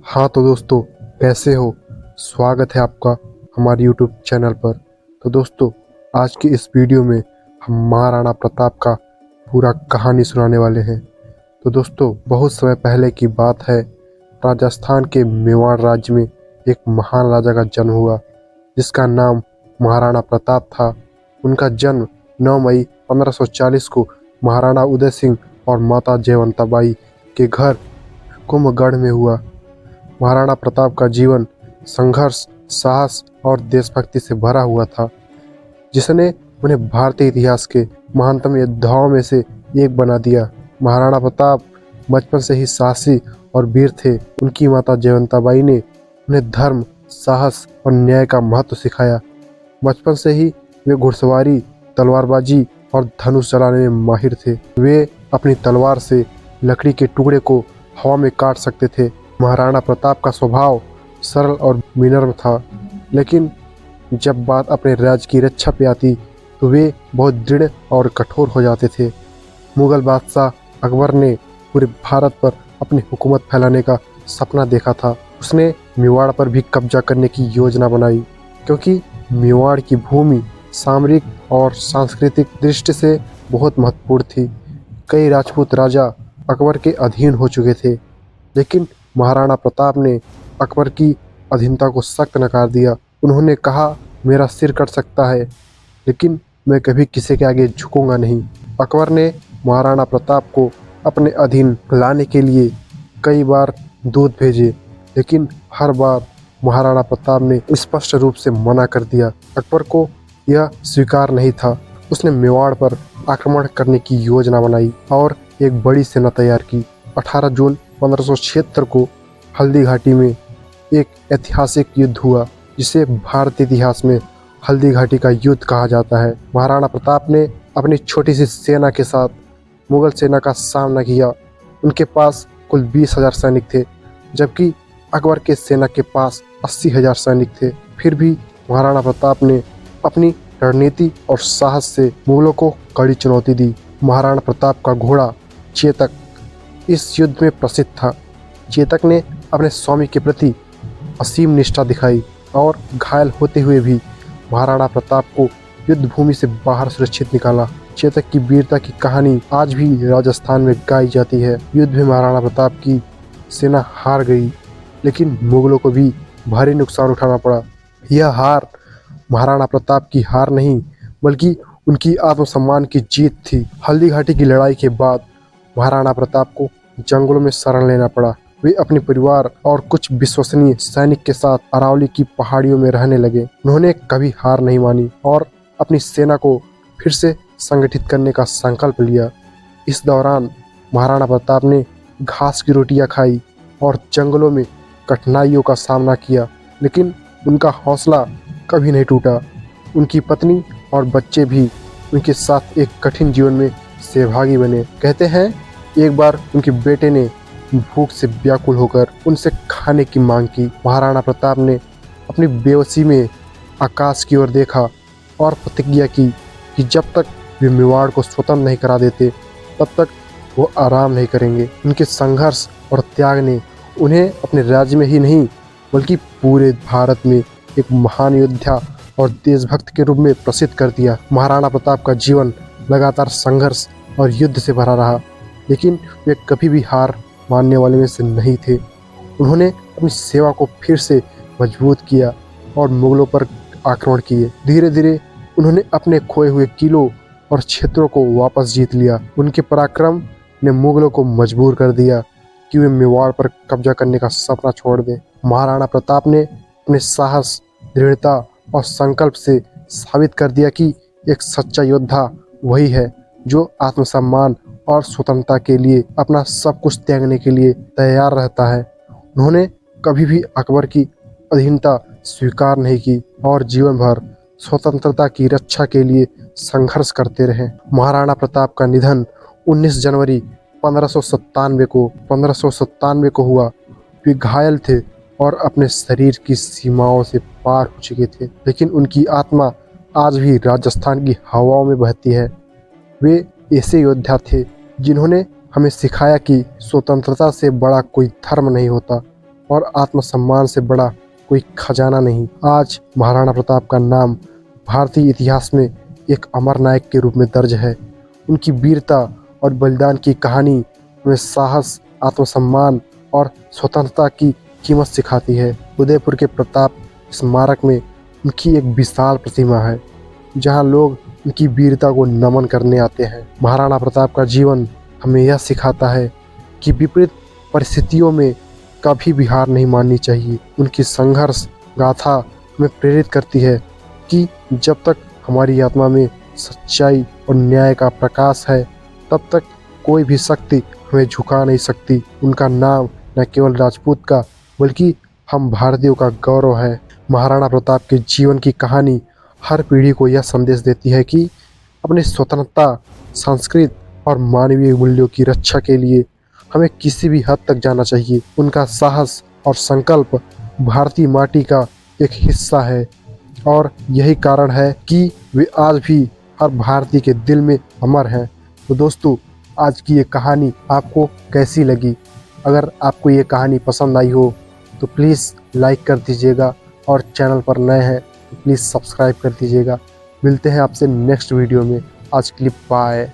हाँ तो दोस्तों, कैसे हो? स्वागत है आपका हमारे YouTube चैनल पर। तो दोस्तों, आज की इस वीडियो में हम महाराणा प्रताप का पूरा कहानी सुनाने वाले हैं। तो दोस्तों, बहुत समय पहले की बात है। राजस्थान के मेवाड़ राज्य में एक महान राजा का जन्म हुआ जिसका नाम महाराणा प्रताप था। उनका जन्म 9 मई 1540 को महाराणा उदय सिंह और माता जयवंताबाई के घर कुंभगढ़ में हुआ। महाराणा प्रताप का जीवन संघर्ष, साहस और देशभक्ति से भरा हुआ था, जिसने उन्हें भारतीय इतिहास के महानतम योद्धाओं में से एक बना दिया। महाराणा प्रताप बचपन से ही साहसी और वीर थे। उनकी माता जयवंताबाई ने उन्हें धर्म, साहस और न्याय का महत्व सिखाया। बचपन से ही वे घुड़सवारी, तलवारबाजी और धनुष चलाने में माहिर थे। वे अपनी तलवार से लकड़ी के टुकड़े को हवा में काट सकते थे। महाराणा प्रताप का स्वभाव सरल और विनम्र था, लेकिन जब बात अपने राज्य की रक्षा पे आती तो वे बहुत दृढ़ और कठोर हो जाते थे। मुगल बादशाह अकबर ने पूरे भारत पर अपनी हुकूमत फैलाने का सपना देखा था। उसने मेवाड़ पर भी कब्जा करने की योजना बनाई, क्योंकि मेवाड़ की भूमि सामरिक और सांस्कृतिक दृष्टि से बहुत महत्वपूर्ण थी। कई राजपूत राजा अकबर के अधीन हो चुके थे, लेकिन महाराणा प्रताप ने अकबर की अधीनता को सख्त नकार दिया। उन्होंने कहा, मेरा सिर कट सकता है, लेकिन मैं कभी किसी के आगे झुकूंगा नहीं। अकबर ने महाराणा प्रताप को अपने अधीन लाने के लिए कई बार दूत भेजे, लेकिन हर बार महाराणा प्रताप ने स्पष्ट रूप से मना कर दिया। अकबर को यह स्वीकार नहीं था। उसने मेवाड़ पर आक्रमण करने की योजना बनाई और एक बड़ी सेना तैयार की। 18 जून 1576 को हल्दी घाटी में एक ऐतिहासिक युद्ध हुआ, जिसे भारतीय इतिहास में हल्दी घाटी का युद्ध कहा जाता है। महाराणा प्रताप ने अपनी छोटी सी सेना के साथ मुगल सेना का सामना किया। उनके पास कुल 20,000 सैनिक थे, जबकि अकबर के सेना के पास 80,000 सैनिक थे। फिर भी महाराणा प्रताप ने अपनी रणनीति और साहस से मुगलों को कड़ी चुनौती दी। महाराणा प्रताप का घोड़ा चेतक इस युद्ध में प्रसिद्ध था। चेतक ने अपने स्वामी के प्रति असीम निष्ठा दिखाई और घायल होते हुए भी महाराणा प्रताप को युद्ध भूमि से बाहर सुरक्षित निकाला। चेतक की वीरता की कहानी आज भी राजस्थान में गाई जाती है। युद्ध में महाराणा प्रताप की सेना हार गई, लेकिन मुगलों को भी भारी नुकसान उठाना पड़ा। यह हार महाराणा प्रताप की हार नहीं, बल्कि उनकी आत्मसम्मान की जीत थी। हल्दी घाटी की लड़ाई के बाद महाराणा प्रताप को जंगलों में शरण लेना पड़ा। वे अपने परिवार और कुछ विश्वसनीय सैनिक के साथ अरावली की पहाड़ियों में रहने लगे। उन्होंने कभी हार नहीं मानी और अपनी सेना को फिर से संगठित करने का संकल्प लिया। इस दौरान महाराणा प्रताप ने घास की रोटियां खाई और जंगलों में कठिनाइयों का सामना किया, लेकिन उनका हौसला कभी नहीं टूटा। उनकी पत्नी और बच्चे भी उनके साथ एक कठिन जीवन में सहभागी बने। कहते हैं, एक बार उनके बेटे ने भूख से व्याकुल होकर उनसे खाने की मांग की। महाराणा प्रताप ने अपनी बेबसी में आकाश की ओर देखा और प्रतिज्ञा की कि जब तक वे मेवाड़ को स्वतंत्र नहीं करा देते, तब तक वो आराम नहीं करेंगे। उनके संघर्ष और त्याग ने उन्हें अपने राज्य में ही नहीं, बल्कि पूरे भारत में एक महान योद्धा और देशभक्त के रूप में प्रसिद्ध कर दिया। महाराणा प्रताप का जीवन लगातार संघर्ष और युद्ध से भरा रहा, लेकिन वे कभी भी हार मानने वाले में से नहीं थे। उन्होंने अपनी सेवा को फिर से मजबूत किया और मुगलों पर आक्रमण किए। धीरे धीरे उन्होंने अपने खोए हुए किलों और क्षेत्रों को वापस जीत लिया। उनके पराक्रम ने मुगलों को मजबूर कर दिया कि वे मेवाड़ पर कब्जा करने का सपना छोड़ दें। महाराणा प्रताप ने अपने साहस, दृढ़ता और संकल्प से साबित कर दिया कि एक सच्चा योद्धा वही है जो आत्मसम्मान और स्वतंत्रता के लिए अपना सब कुछ त्यागने के लिए तैयार रहता है। उन्होंने कभी भी अकबर की अधीनता स्वीकार नहीं की और जीवन भर स्वतंत्रता की रक्षा के लिए संघर्ष करते रहे। महाराणा प्रताप का निधन 19 जनवरी 1597 को हुआ। वे घायल थे और अपने शरीर की सीमाओं से पार हो चुके थे, लेकिन उनकी आत्मा आज भी राजस्थान की हवाओं में बहती है। वे ऐसे योद्धा थे जिन्होंने हमें सिखाया कि स्वतंत्रता से बड़ा कोई धर्म नहीं होता। और आत्मसम्मान से बड़ा कोई खजाना नहीं। आज महाराणा प्रताप का नाम भारतीय इतिहास में एक अमर नायक के रूप में दर्ज है। उनकी वीरता और बलिदान की कहानी हमें साहस, आत्मसम्मान और स्वतंत्रता की कीमत सिखाती है। उदयपुर के प्रताप स्मारक में उनकी एक विशाल प्रतिमा है, जहां लोग उनकी वीरता को नमन करने आते हैं। महाराणा प्रताप का जीवन हमें यह सिखाता है कि विपरीत परिस्थितियों में कभी भी हार नहीं माननी चाहिए। उनकी संघर्ष गाथा हमें प्रेरित करती है कि जब तक हमारी आत्मा में सच्चाई और न्याय का प्रकाश है, तब तक कोई भी शक्ति हमें झुका नहीं सकती। उनका नाम न केवल राजपूत का बल्कि हम भारतीयों का गौरव है। महाराणा प्रताप के जीवन की कहानी हर पीढ़ी को यह संदेश देती है कि अपनी स्वतंत्रता, संस्कृति और मानवीय मूल्यों की रक्षा के लिए हमें किसी भी हद तक जाना चाहिए। उनका साहस और संकल्प भारतीय माटी का एक हिस्सा है और यही कारण है कि वे आज भी हर भारतीय के दिल में अमर हैं। तो दोस्तों, आज की ये कहानी आपको कैसी लगी? अगर आपको ये कहानी पसंद आई हो तो प्लीज़ लाइक कर दीजिएगा और चैनल पर नए हैं तो प्लीज़ सब्सक्राइब कर दीजिएगा। मिलते हैं आपसे नेक्स्ट वीडियो में। आज के लिए बाय।